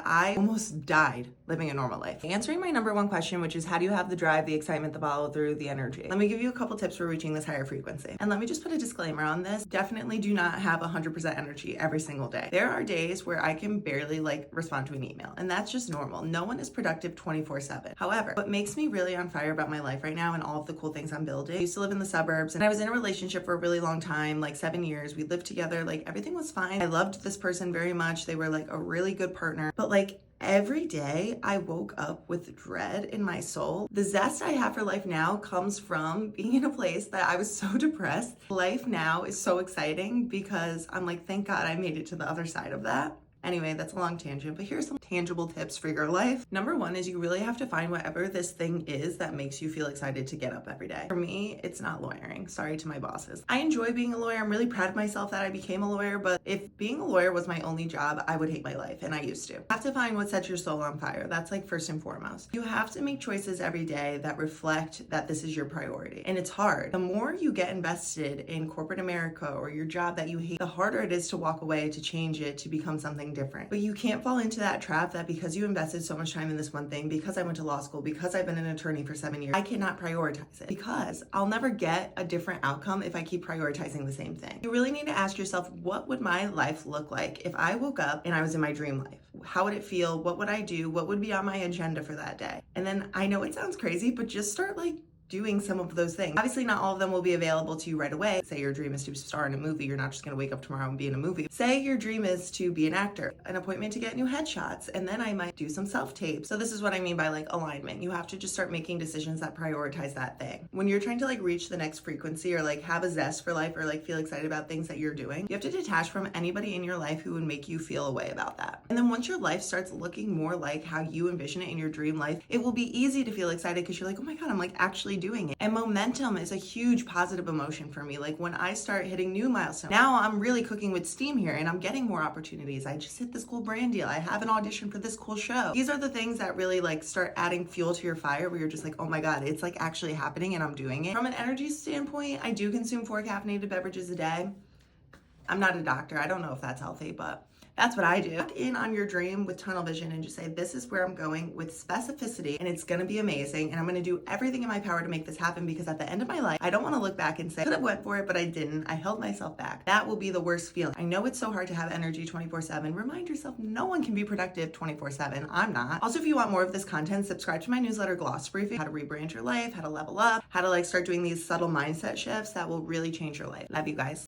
I almost died living a normal life. Answering my number one question, which is how do you have the drive, the excitement, the follow through, the energy? Let me give you a couple tips for reaching this higher frequency. And let me just put a disclaimer on this. Definitely do not have 100% energy every single day. There are days where I can barely respond to an email, and that's just normal. No one is productive 24/7. However, what makes me really on fire about my life right now and all of the cool things I'm building, I used to live in the suburbs and I was in a relationship for a really long time, like 7 years. We lived together, everything was fine. I loved this person very much. They were a really good partner, but every day I woke up with dread in my soul. The zest I have for life now comes from being in a place that I was so depressed. Life now is so exciting because I'm thank God I made it to the other side of that. Anyway, that's a long tangent, but here's some tangible tips for your life. Number one is you really have to find whatever this thing is that makes you feel excited to get up every day. For me, it's not lawyering. Sorry to my bosses. I enjoy being a lawyer. I'm really proud of myself that I became a lawyer, but if being a lawyer was my only job, I would hate my life, and I used to. You have to find what sets your soul on fire. That's first and foremost. You have to make choices every day that reflect that this is your priority, and it's hard. The more you get invested in corporate America or your job that you hate, the harder it is to walk away, to change it, to become something different. But you can't fall into that trap that because you invested so much time in this one thing, because I went to law school, because I've been an attorney for 7 years, I cannot prioritize it, because I'll never get a different outcome if I keep prioritizing the same thing. You really need to ask yourself, what would my life look like if I woke up and I was in my dream life? How would it feel? What would I do? What would be on my agenda for that day? And then I know it sounds crazy, but just start doing some of those things. Obviously, not all of them will be available to you right away. Say your dream is to star in a movie. You're not just gonna wake up tomorrow and be in a movie. Say your dream is to be an actor, an appointment to get new headshots, and then I might do some self-tapes. So this is what I mean by alignment. You have to just start making decisions that prioritize that thing. When you're trying to reach the next frequency or have a zest for life or feel excited about things that you're doing, you have to detach from anybody in your life who would make you feel a way about that. And then once your life starts looking more like how you envision it in your dream life, it will be easy to feel excited because you're oh my God, I'm actually doing it. And momentum is a huge positive emotion for me. When I start hitting new milestones, now I'm really cooking with steam here and I'm getting more opportunities. I just hit this cool brand deal. I have an audition for this cool show. These are the things that really start adding fuel to your fire where you're just oh my God, it's actually happening and I'm doing it. From an energy standpoint, I do consume 4 caffeinated beverages a day. I'm not a doctor. I don't know if that's healthy, but that's what I do. Look in on your dream with tunnel vision and just say, this is where I'm going with specificity and it's gonna be amazing and I'm gonna do everything in my power to make this happen, because at the end of my life, I don't wanna look back and say, I could have went for it, but I didn't. I held myself back. That will be the worst feeling. I know it's so hard to have energy 24/7. Remind yourself, no one can be productive 24/7. I'm not. Also, if you want more of this content, subscribe to my newsletter, Gloss Briefing, how to rebrand your life, how to level up, how to start doing these subtle mindset shifts that will really change your life. Love you guys.